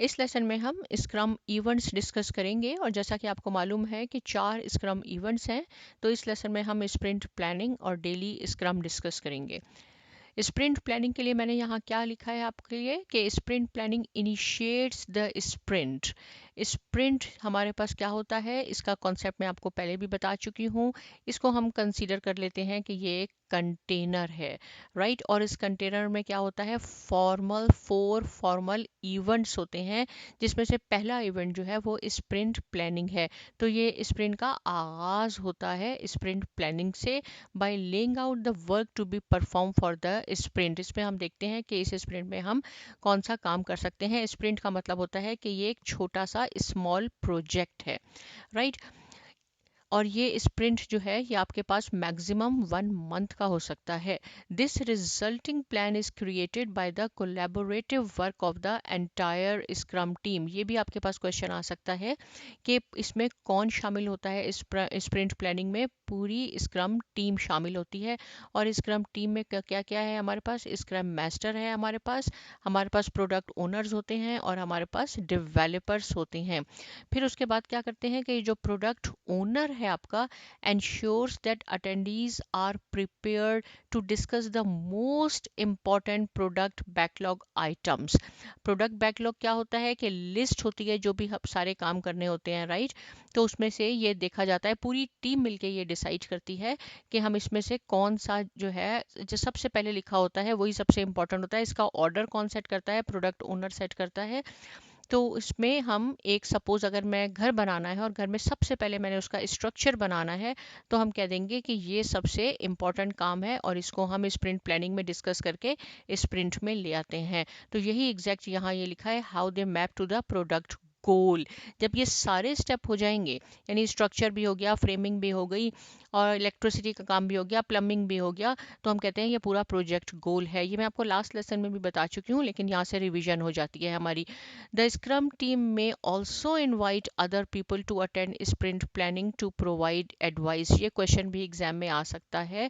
इस लेसन में हम स्क्रम इवेंट्स डिस्कस करेंगे और जैसा कि आपको मालूम है कि 4 स्क्रम इवेंट्स हैं, तो इस लेसन में हम स्प्रिंट प्लानिंग और डेली स्क्रम डिस्कस करेंगे। स्प्रिंट प्लानिंग के लिए मैंने यहाँ क्या लिखा है आपके लिए कि sprint planning initiates the sprint. Sprint हमारे पास क्या होता है, इसका कॉन्सेप्ट मैं आपको पहले भी बता चुकी हूँ। इसको हम कंसीडर कर लेते हैं कि ये एक कंटेनर है, राइट। और इस कंटेनर में क्या होता है, 4 फॉर्मल इवेंट्स होते हैं, जिसमें से पहला इवेंट जो है वो स्प्रिंट प्लानिंग है। तो ये स्प्रिंट का आगाज होता है स्प्रिंट प्लानिंग से, by laying out the work to be perform for the sprint. इसमें हम देखते हैं कि इस स्प्रिंट में हम कौन सा काम कर सकते हैं। स्प्रिंट का मतलब होता है कि ये एक छोटा सा स्मॉल प्रोजेक्ट है, राइट। और ये स्प्रिंट जो है ये आपके पास मैक्सिमम 1 मंथ का हो सकता है। This resulting plan is created by the collaborative work of the entire scrum team. ये भी आपके पास क्वेश्चन आ सकता है कि इसमें कौन शामिल होता है। स्प्रिंट प्लानिंग में पूरी स्क्रम टीम शामिल होती है। और स्क्रम टीम में क्या क्या है, हमारे पास स्क्रम मास्टर है, हमारे पास प्रोडक्ट ओनर्स होते हैं और हमारे पास डेवलपर्स होते हैं। फिर उसके बाद क्या करते हैं कि जो प्रोडक्ट ओनर है आपका ensures that attendees are prepared to discuss the most important product backlog items. Product backlog क्या होता है कि लिस्ट होती है जो भी सारे काम करने होते हैं, राइट। तो उसमें से ये देखा जाता है, पूरी टीम मिलके ये डिसाइड करती है कि हम इसमें से कौन सा जो है जो सबसे पहले लिखा होता है वही सबसे इंपॉर्टेंट होता है। इसका ऑर्डर कौन सेट करता है, प्रोडक्ट ओनर सेट करता है। तो इसमें हम एक सपोज अगर मैं घर बनाना है और घर में सबसे पहले मैंने उसका स्ट्रक्चर बनाना है, तो हम कह देंगे कि ये सबसे इम्पॉर्टेंट काम है और इसको हम स्प्रिंट प्लानिंग में डिस्कस करके स्प्रिंट में ले आते हैं। तो यही एग्जैक्ट यहाँ ये लिखा है, how they map to the product goal. जब ये सारे स्टेप हो जाएंगे, यानी स्ट्रक्चर भी हो गया, फ्रेमिंग भी हो गई और इलेक्ट्रिसिटी का काम भी हो गया, प्लम्बिंग भी हो गया, तो हम कहते हैं ये पूरा प्रोजेक्ट गोल है। ये मैं आपको लास्ट लेसन में भी बता चुकी हूँ, लेकिन यहाँ से रिवीजन हो जाती है हमारी। The Scrum team may also invite other people to attend sprint planning to provide advice। ये क्वेश्चन भी एग्जाम में आ सकता है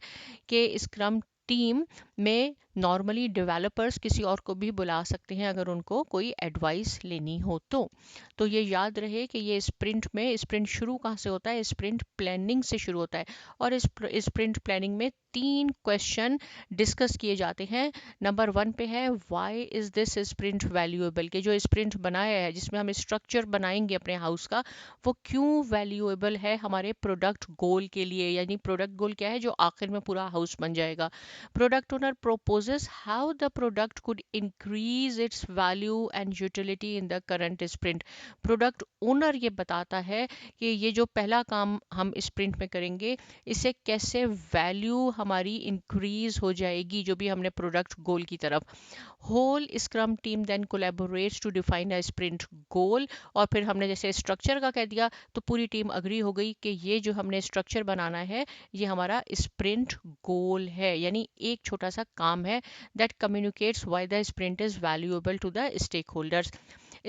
कि स्क्रम टीम में नॉर्मली डेवलपर्स किसी और को भी बुला सकते हैं अगर उनको कोई एडवाइस लेनी हो तो ये याद रहे कि ये स्प्रिंट शुरू कहाँ से होता है, स्प्रिंट प्लानिंग से शुरू होता है। और इस स्प्रिंट प्लानिंग में 3 क्वेश्चन डिस्कस किए जाते हैं। नंबर 1 पे है, why is this sprint valuable, कि जो स्प्रिंट बनाया है जिसमें हम स्ट्रक्चर बनाएंगे अपने हाउस का, वो क्यों वैल्यूएबल है हमारे प्रोडक्ट गोल के लिए। यानी प्रोडक्ट गोल क्या है, जो आखिर में पूरा हाउस बन जाएगा। Product owner purposes how the product could increase its value and utility in the current sprint. Product owner ये बताता है कि ये जो पहला काम हम स्प्रिंट में करेंगे, इससे कैसे वैल्यू हमारी इंक्रीज हो जाएगी जो भी हमने प्रोडक्ट गोल की तरफ। Whole scrum team then collaborates to define a sprint goal. और फिर हमने जैसे स्ट्रक्चर का कह दिया तो पूरी टीम अग्री हो गई कि ये जो हमने स्ट्रक्चर बनाना है ये हमारा स्प्रिंट गोल है, यानी एक छोटा सा काम है that communicates why the sprint is valuable to the stakeholders.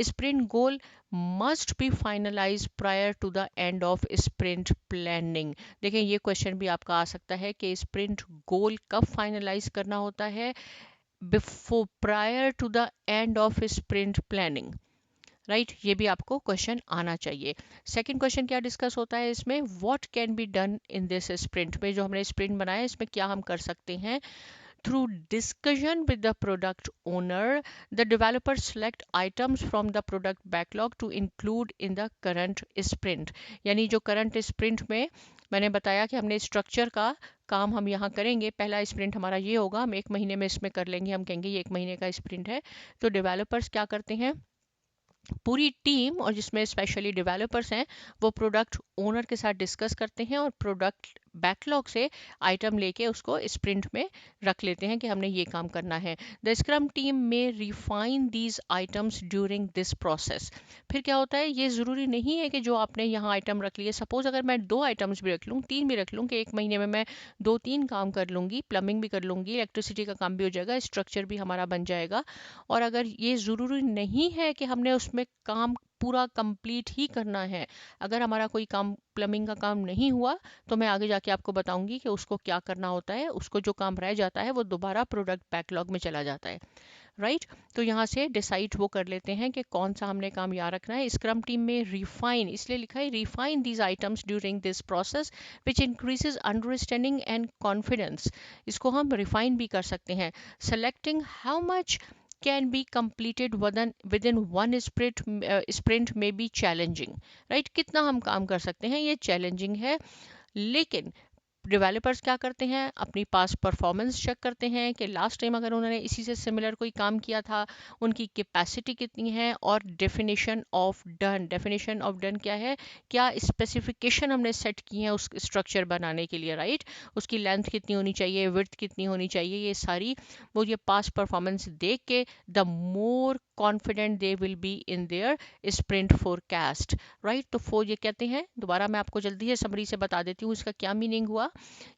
Sprint goal must be finalize prior to the end of sprint planning. देखें ये क्वेश्चन भी आपका आ सकता है कि स्प्रिंट गोल कब फाइनलाइज करना होता है, before prior to the end of sprint planning, right. ये भी आपको क्वेश्चन आना चाहिए। सेकंड क्वेश्चन क्या डिस्कस होता है इसमें, what can be done in this sprint में, जो हमने स्प्रिंट बनाया इसमें क्या हम कर सकते हैं। Through discussion with the product owner, the developers select items from the product backlog to include in the current sprint। यानी जो करंट स्प्रिंट में मैंने बताया कि हमने स्ट्रक्चर का काम हम यहाँ करेंगे, पहला स्प्रिंट हमारा ये होगा, हम 1 महीने में इसमें कर लेंगे, हम कहेंगे ये 1 महीने का स्प्रिंट है। तो डेवलपर्स क्या करते हैं, पूरी टीम और जिसमें स्पेशली डेवलपर्स हैं, वो प्रोडक्ट ओनर के साथ डिस्कस करते हैं और प्रोडक्ट बैकलॉग से आइटम लेके उसको स्प्रिंट में रख लेते हैं कि हमने ये काम करना है। द स्क्रम टीम में refine these items during this process. फिर क्या होता है, ये ज़रूरी नहीं है कि जो आपने यहाँ आइटम रख लिए, सपोज अगर मैं 2 आइटम्स भी रख लूँ, 3 भी रख लूँ, कि 1 महीने में मैं 2-3 काम कर लूँगी, प्लम्बिंग भी कर लूँगी, इलेक्ट्रिसिटी का काम भी हो जाएगा, स्ट्रक्चर भी हमारा बन जाएगा। और अगर ये ज़रूरी नहीं है कि हमने उसमें काम पूरा कंप्लीट ही करना है, अगर हमारा कोई काम प्लम्बिंग का काम नहीं हुआ तो मैं आगे जाके आपको बताऊंगी कि उसको क्या करना होता है। उसको जो काम रह जाता है वो दोबारा प्रोडक्ट बैकलॉग में चला जाता है, राइट। तो यहाँ से डिसाइड वो कर लेते हैं कि कौन सा हमने काम याद रखना है। स्क्रम टीम में रिफाइन इसलिए लिखा है, refine these items during this process which increases understanding and confidence. इसको हम रिफाइन भी कर सकते हैं। Selecting how much can be completed within one sprint may be challenging, right? कितना हम काम कर सकते हैं ये चैलेंजिंग है, लेकिन डेवलपर्स क्या करते हैं, अपनी पास परफॉर्मेंस चेक करते हैं कि लास्ट टाइम अगर उन्होंने इसी से सिमिलर कोई काम किया था, उनकी कैपेसिटी कितनी है, और definition of done. Definition of done क्या है, क्या स्पेसिफिकेशन हमने सेट की है उस स्ट्रक्चर बनाने के लिए, राइट? उसकी लेंथ कितनी होनी चाहिए, विड्थ कितनी होनी चाहिए, ये सारी वो ये पास परफॉर्मेंस देख के the more confident they will be in their sprint forecast, right? तो फोर ये कहते हैं, दोबारा मैं आपको जल्दी से समरी से बता देती हूँ इसका क्या मीनिंग हुआ,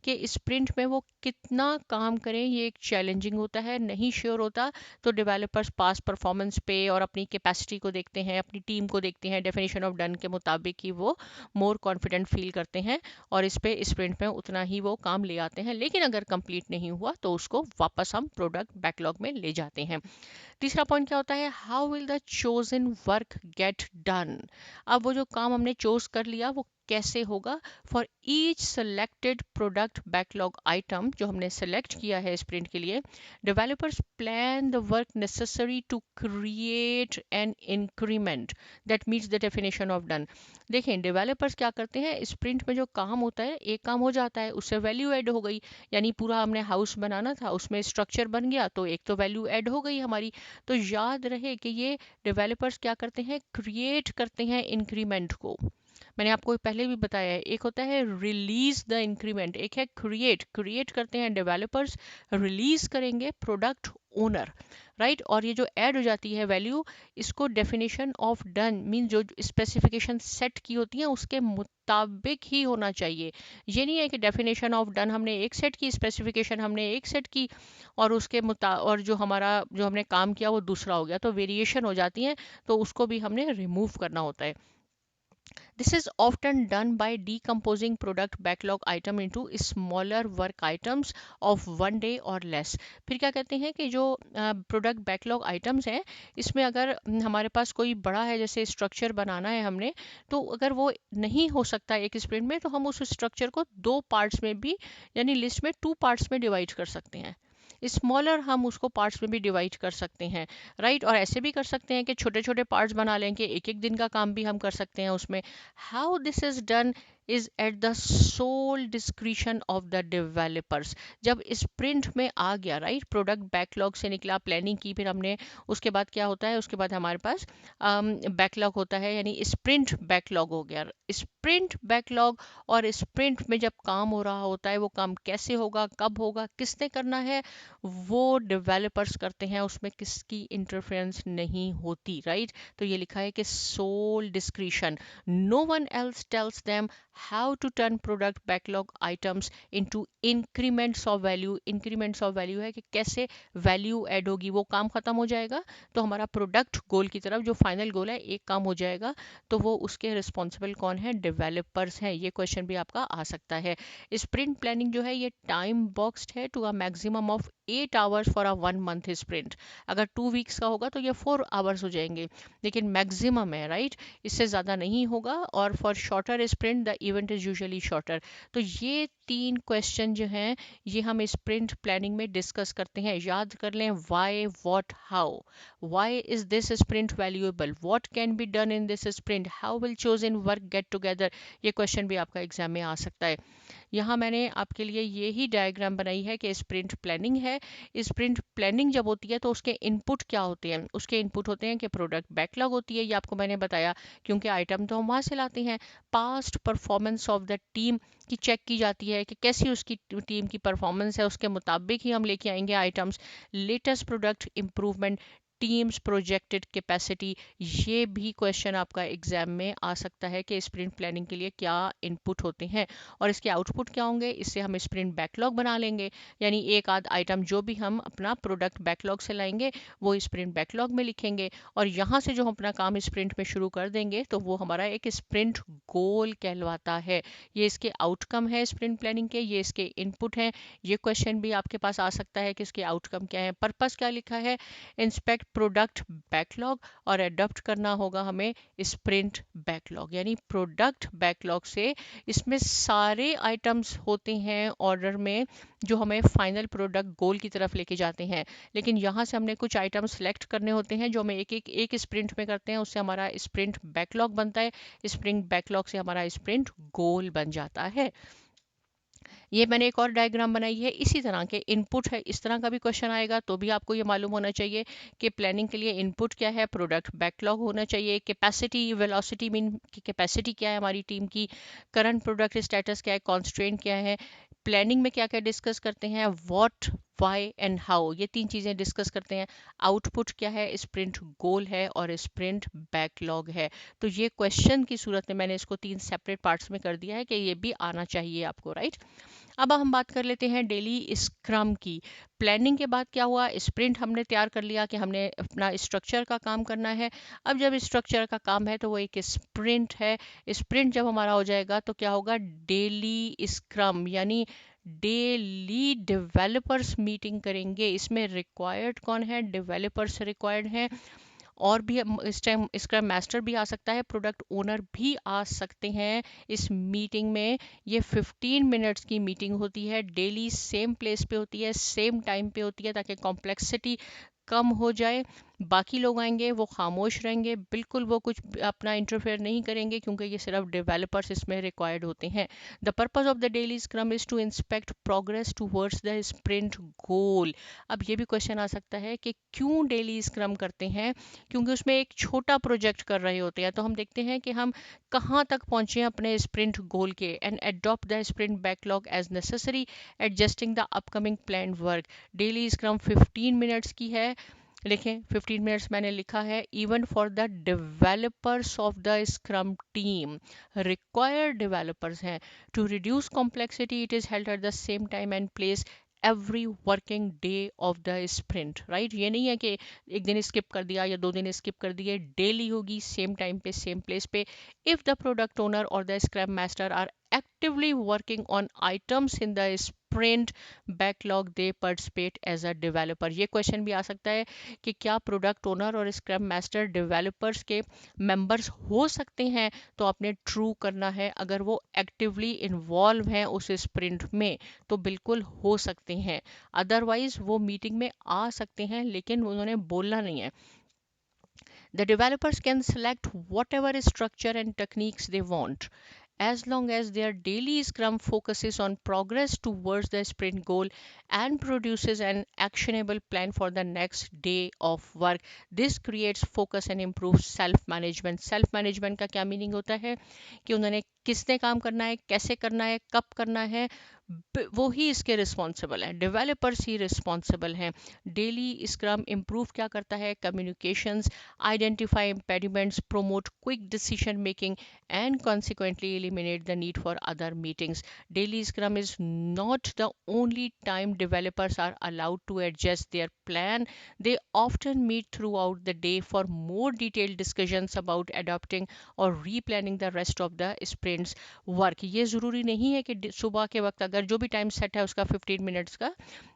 कि स्प्रिंट में वो कितना काम करें ये एक चैलेंजिंग होता है, नहीं श्योर होता, तो डेवलपर्स पास परफॉर्मेंस पे और अपनी कैपेसिटी को देखते हैं, अपनी टीम को देखते हैं, डेफिनेशन ऑफ डन के मुताबिक ही वो मोर कॉन्फिडेंट फील करते हैं और इस पे स्प्रिंट में उतना ही वो काम ले आते हैं। लेकिन अगर कंप्लीट नहीं हुआ तो उसको वापस हम प्रोडक्ट बैकलॉग में ले जाते हैं। तीसरा पॉइंट क्या होता है, how will the chosen work get done. अब वो जो काम हमने चोज कर लिया वो कैसे होगा, for each selected product backlog item जो हमने सेलेक्ट किया है स्प्रिंट के लिए, developers plan the work necessary to create an increment that meets the definition of done. देखें डेवलपर्स क्या करते हैं, स्प्रिंट में जो काम होता है एक काम हो जाता है, उससे वैल्यू ऐड हो गई, यानी पूरा हमने हाउस बनाना था उसमें स्ट्रक्चर बन गया तो एक तो वैल्यू ऐड हो गई हमारी। तो याद रहे कि ये डेवलपर्स क्या करते हैं, क्रिएट करते हैं इंक्रीमेंट को। मैंने आपको पहले भी बताया है, एक होता है रिलीज द इंक्रीमेंट, एक है क्रिएट। क्रिएट करते हैं डेवलपर्स, रिलीज करेंगे प्रोडक्ट ओनर, राइट? और ये जो ऐड हो जाती है वैल्यू, इसको डेफिनेशन ऑफ डन मीन जो स्पेसिफिकेशन सेट की होती है उसके मुताबिक ही होना चाहिए। ये नहीं है कि डेफिनेशन ऑफ डन हमने एक सेट की, स्पेसिफिकेशन हमने एक सेट की और उसके और जो हमारा जो हमने काम किया वो दूसरा हो गया, तो वेरिएशन हो जाती है, तो उसको भी हमने रिमूव करना होता है। This is often done by decomposing product backlog item into smaller work items of one day or less. फिर क्या कहते हैं कि जो प्रोडक्ट बैकलॉग आइटम्स हैं, इसमें अगर हमारे पास कोई बड़ा है, जैसे स्ट्रक्चर बनाना है हमने, तो अगर वो नहीं हो सकता एक स्प्रिंट में, तो हम उस स्ट्रक्चर को दो पार्ट्स में भी, यानी लिस्ट में टू पार्ट्स में डिवाइड कर सकते हैं। स्मॉलर हम उसको पार्ट्स में भी डिवाइड कर सकते हैं, राइट? और ऐसे भी कर सकते हैं कि छोटे छोटे पार्ट्स बना लें कि एक एक दिन का काम भी हम कर सकते हैं उसमें। How this is done is at the sole discretion of the developers। जब स्प्रिंट में आ गया, राइट, प्रोडक्ट बैकलॉग से निकला, प्लानिंग की, फिर हमने उसके बाद क्या होता है, उसके बाद हमारे पास बैकलॉग होता है, यानी स्प्रिंट बैकलॉग हो गया। स्प्रिंट बैकलॉग और स्प्रिंट में जब काम हो रहा होता है, वो काम कैसे होगा, कब होगा, किसने करना है, वो डेवलपर्स करते हैं, उसमें किसकी इंटरफेरेंस नहीं होती, राइट? तो ये लिखा है कि sole discretion, no one else tells them how to turn product backlog items into increments of value। increments of value है कि कैसे वैल्यू ऐड होगी, वो काम खत्म हो जाएगा तो हमारा प्रोडक्ट गोल की तरफ, जो फाइनल गोल है, एक काम हो जाएगा, तो वो उसके रिस्पॉन्सिबल कौन है, डेवलपर्स हैं। ये क्वेश्चन भी आपका आ सकता है। स्प्रिंट प्लानिंग जो है ये टाइम बॉक्स्ड है to a maximum of 8 hours for a 1 month sprint. अगर 2 वीक्स का होगा तो ये 4 आवर्स हो जाएंगे, लेकिन मैक्सिमम है, राइट? इससे ज़्यादा नहीं होगा। और for shorter sprint the event is usually shorter. तो ये 3 क्वेश्चन जो हैं ये हम स्प्रिंट प्लानिंग में डिस्कस करते हैं। याद कर लें, why, what, how. Why is this sprint valuable, what can be done in this sprint, how will chosen work get together. ये क्वेश्चन भी आपका एग्जाम में आ सकता है। यहाँ मैंने आपके लिए ये ही डायग्राम बनाई है कि स्प्रिंट प्लानिंग है। स्प्रिंट प्लानिंग जब होती है तो उसके इनपुट क्या होते हैं, उसके इनपुट होते हैं कि प्रोडक्ट बैकलॉग होती है, ये आपको मैंने बताया, क्योंकि आइटम तो हम वहाँ से लाते हैं। Past performance of the team की चेक की जाती है कि कैसी उसकी टीम की परफॉर्मेंस है, उसके मुताबिक ही हम लेके आएंगे items. Latest product improvement, teams projected capacity, ये भी क्वेश्चन आपका एग्जाम में आ सकता है कि स्प्रिंट प्लानिंग के लिए क्या इनपुट होते हैं और इसके आउटपुट क्या होंगे। इससे हम स्प्रिंट बैकलॉग बना लेंगे, यानी एक आध आइटम जो भी हम अपना प्रोडक्ट बैकलॉग से लाएंगे वो स्प्रिंट बैकलॉग में लिखेंगे और यहाँ से जो हम अपना काम स्प्रिंट में शुरू कर देंगे तो वो हमारा एक स्प्रिंट गोल कहलवाता है। ये इसके आउटकम है स्प्रिंट प्लानिंग के, ये इसके इनपुट हैं। ये क्वेश्चन भी आपके पास आ सकता है कि इसके आउटकम क्या है। पर्पस क्या लिखा है, इंस्पेक्ट प्रोडक्ट बैकलॉग, और अडॉप्ट करना होगा हमें स्प्रिंट बैकलॉग, यानी प्रोडक्ट बैकलॉग से इसमें सारे आइटम्स होते हैं ऑर्डर में जो हमें फाइनल प्रोडक्ट गोल की तरफ लेके जाते हैं। लेकिन यहाँ से हमने कुछ आइटम सेलेक्ट करने होते हैं जो हमें एक स्प्रिंट में करते हैं, उससे हमारा स्प्रिंट बैकलॉग बनता है। स्प्रिंट बैकलॉग से हमारा स्प्रिंट गोल बन जाता है। ये मैंने एक और डायग्राम बनाई है, इसी तरह के इनपुट है। इस तरह का भी क्वेश्चन आएगा तो भी आपको ये मालूम होना चाहिए कि प्लानिंग के लिए इनपुट क्या है, प्रोडक्ट बैकलॉग होना चाहिए, कैपेसिटी वेलोसिटी मीन की कैपेसिटी क्या है हमारी टीम की, करंट प्रोडक्ट स्टेटस क्या है, कॉन्स्ट्रेंट क्या है, प्लानिंग में क्या क्या डिस्कस करते हैं, व्हाट वाई एंड हाउ, ये तीन चीज़ें डिस्कस करते हैं। आउटपुट क्या है, स्प्रिंट गोल है और स्प्रिंट बैकलॉग है। तो ये क्वेश्चन की सूरत में मैंने इसको 3 सेपरेट पार्ट्स में कर दिया है कि ये भी आना चाहिए आपको, राइट। अब हम बात कर लेते हैं डेली स्क्रम की। प्लानिंग के बाद क्या हुआ, स्प्रिंट हमने तैयार कर लिया कि हमने अपना स्ट्रक्चर का काम करना है। अब जब स्ट्रक्चर का काम है तो वो एक स्प्रिंट है। स्प्रिंट जब हमारा हो जाएगा तो क्या होगा, डेली स्क्रम यानी डेली डेवलपर्स मीटिंग करेंगे। इसमें रिक्वायर्ड कौन है, डेवलपर्स रिक्वायर्ड हैं। और भी इस टाइम स्क्रम मास्टर भी आ सकता है, प्रोडक्ट ओनर भी आ सकते हैं इस मीटिंग में। ये 15 मिनट्स की मीटिंग होती है, डेली सेम प्लेस पे होती है, सेम टाइम पे होती है ताकि कॉम्प्लेक्सिटी कम हो जाए। बाकी लोग आएंगे वो खामोश रहेंगे, बिल्कुल वो कुछ अपना इंटरफेयर नहीं करेंगे क्योंकि ये सिर्फ डेवलपर्स इसमें रिक्वायर्ड होते हैं। The purpose of the daily scrum is to inspect progress towards the sprint goal. अब ये भी क्वेश्चन आ सकता है कि क्यों डेली स्क्रम करते हैं, क्योंकि उसमें एक छोटा प्रोजेक्ट कर रहे होते हैं। तो हम देखते हैं कि हम कहाँ तक पहुँचे हैं अपने स्प्रिंट गोल के। And adopt the sprint backlog as necessary, adjusting the upcoming plan work. Daily scrum 15 minutes की है, लिखें 15 मिनट्स मैंने लिखा है। Even for the developers of the scrum team, required developers हैं। To reduce complexity it is held at the same time and place every working day of the sprint, right. ये नहीं है कि एक दिन स्किप कर दिया या 2 दिन स्किप कर दिए, डेली होगी सेम टाइम पे सेम प्लेस पे। इफ द प्रोडक्ट ओनर और the scrum master are actively working on items in the sprint backlog they participate as a developer। ये क्वेश्चन भी आ सकता है कि क्या प्रोडक्ट ओनर और स्क्रैप मास्टर डेवलपर्स के मेंबर्स हो सकते हैं, तो आपने ट्रू करना है। अगर वो एक्टिवली इन्वॉल्व हैं उस स्प्रिंट में तो बिल्कुल हो सकते हैं, अदरवाइज वो मीटिंग में आ सकते हैं लेकिन उन्होंने बोलना नहीं है। The developers can select whatever structure and techniques they want, as long as their daily scrum focuses on progress towards the sprint goal and produces an actionable plan for the next day of work. This creates focus and improves self management। self management का क्या meaning होता है कि उन्होंने किसने काम करना है, कैसे करना है, कब करना है, वो ही इसके रिस्पॉन्सिबल हैं, डेवलपर्स ही रिस्पॉन्सिबल हैं। डेली स्क्रम इम्प्रूव क्या करता है, communications, identify impediments, promote quick decision making and consequently eliminate the need for other meetings. Daily scrum is not the only time developers are allowed to adjust their plan. They often meet throughout the day for more detailed discussions about adopting or replanning the rest of the sprints work। ये ज़रूरी नहीं है कि सुबह के वक्त अगर जो भी टाइम सेट है उसका 15 मिनट्स का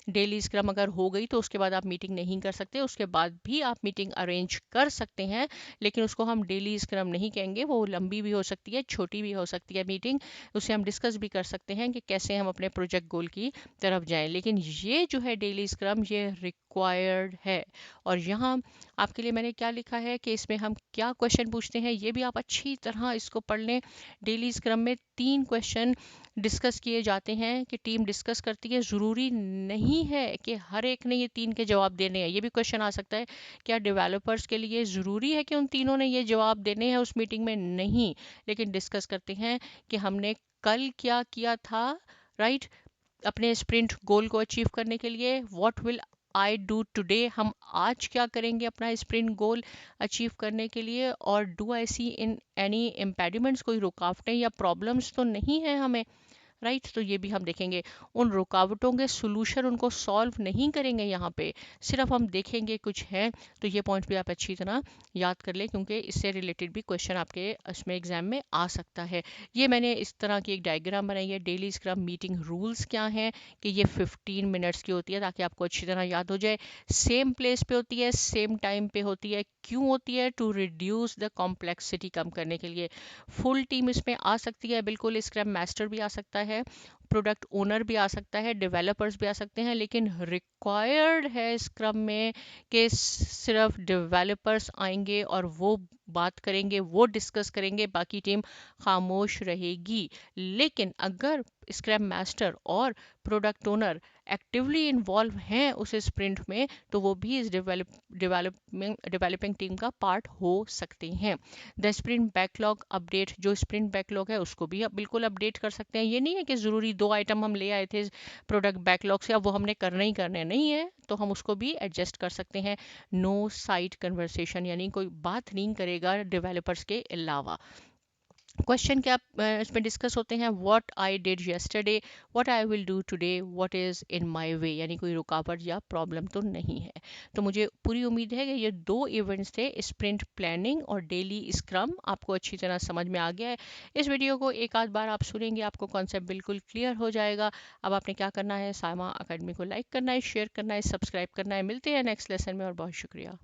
डेली स्क्रम अगर हो गई तो उसके बाद आप मीटिंग नहीं कर सकते, उसके बाद भी आप मीटिंग अरेंज कर सकते हैं, लेकिन उसको हम डेली स्क्रम नहीं कहेंगे। वो लंबी भी हो सकती है, छोटी भी हो सकती है मीटिंग, उसे हम डिस्कस भी कर सकते हैं कि कैसे हम अपने प्रोजेक्ट गोल की तरफ जाएं। लेकिन ये जो है डेली स्क्रम ये रिक्वायर्ड है। और यहाँ आपके लिए मैंने क्या लिखा है कि इसमें हम क्या क्वेश्चन पूछते हैं, ये भी आप अच्छी तरह इसको पढ़ लें। डेली स्क्रम में 3 क्वेश्चन डिस्कस किए जाते हैं कि टीम डिस्कस करती है। ज़रूरी नहीं है कि हर एक ने ये 3 के जवाब देने हैं। ये भी क्वेश्चन आ सकता है, क्या डेवलपर्स के लिए ज़रूरी है कि उन तीनों ने ये जवाब देने हैं उस मीटिंग में? नहीं, लेकिन डिस्कस करते हैं कि हमने कल क्या किया था, राइट, अपने स्प्रिंट गोल को अचीव करने के लिए। What will I do today, हम आज क्या करेंगे अपना स्प्रिंट गोल अचीव करने के लिए, और do I see in any impediments, कोई रुकावटें या प्रॉब्लम्स तो नहीं है हमें, राइट तो ये भी हम देखेंगे। उन रुकावटों के सोल्यूशन उनको सॉल्व नहीं करेंगे यहाँ पे, सिर्फ हम देखेंगे कुछ है। तो ये पॉइंट भी आप अच्छी तरह याद कर लें, क्योंकि इससे रिलेटेड भी क्वेश्चन आपके इसमें एग्जाम में आ सकता है। ये मैंने इस तरह की एक डायग्राम बनाई है। डेली स्क्रम मीटिंग रूल्स क्या हैं कि ये 15 मिनट्स की होती है, ताकि आपको अच्छी तरह याद हो जाए। सेम प्लेस पे होती है, सेम टाइम पे होती है। क्यों होती है? टू रिड्यूस द कॉम्प्लेक्सिटी, कम करने के लिए। फुल टीम इसमें आ सकती है, बिल्कुल स्क्रम मास्टर भी आ सकता है, प्रोडक्ट ओनर भी आ सकता है, डेवलपर्स भी आ सकते हैं, लेकिन रिक्वायर्ड है स्क्रम में कि सिर्फ डेवलपर्स आएंगे और वो बात करेंगे, वो डिस्कस करेंगे, बाकी टीम खामोश रहेगी। लेकिन अगर स्क्रैम मास्टर और प्रोडक्ट ओनर एक्टिवली इन्वॉल्व हैं उस स्प्रिंट में, तो वो भी इस डेवलपिंग टीम का पार्ट हो सकते हैं। द स्प्रिंट बैकलॉग अपडेट, जो स्प्रिंट बैकलॉग है उसको भी आप बिल्कुल अपडेट कर सकते हैं। ये नहीं है कि ज़रूरी 2 आइटम हम ले आए थे प्रोडक्ट बैकलॉग से, अब वो हमने करने ही करने नहीं है, तो हम उसको भी एडजस्ट कर सकते हैं। नो साइड कन्वर्सेशन, यानी कोई बात नहीं करेगा डेवलपर्स के अलावा। क्वेश्चन क्या इसमें डिस्कस होते हैं? What I did yesterday, what I will do today, what is in my way, यानी कोई रुकावट या प्रॉब्लम तो नहीं है। तो मुझे पूरी उम्मीद है कि ये 2 इवेंट्स थे, स्प्रिंट प्लानिंग और डेली स्क्रम, आपको अच्छी तरह समझ में आ गया है। इस वीडियो को एक आध बार आप सुनेंगे, आपको कॉन्सेप्ट बिल्कुल क्लियर हो जाएगा। अब आपने क्या करना है, सामा अकेडमी को लाइक करना है, शेयर करना है, सब्सक्राइब करना है। मिलते हैं नेक्स्ट लेसन में, और बहुत शुक्रिया।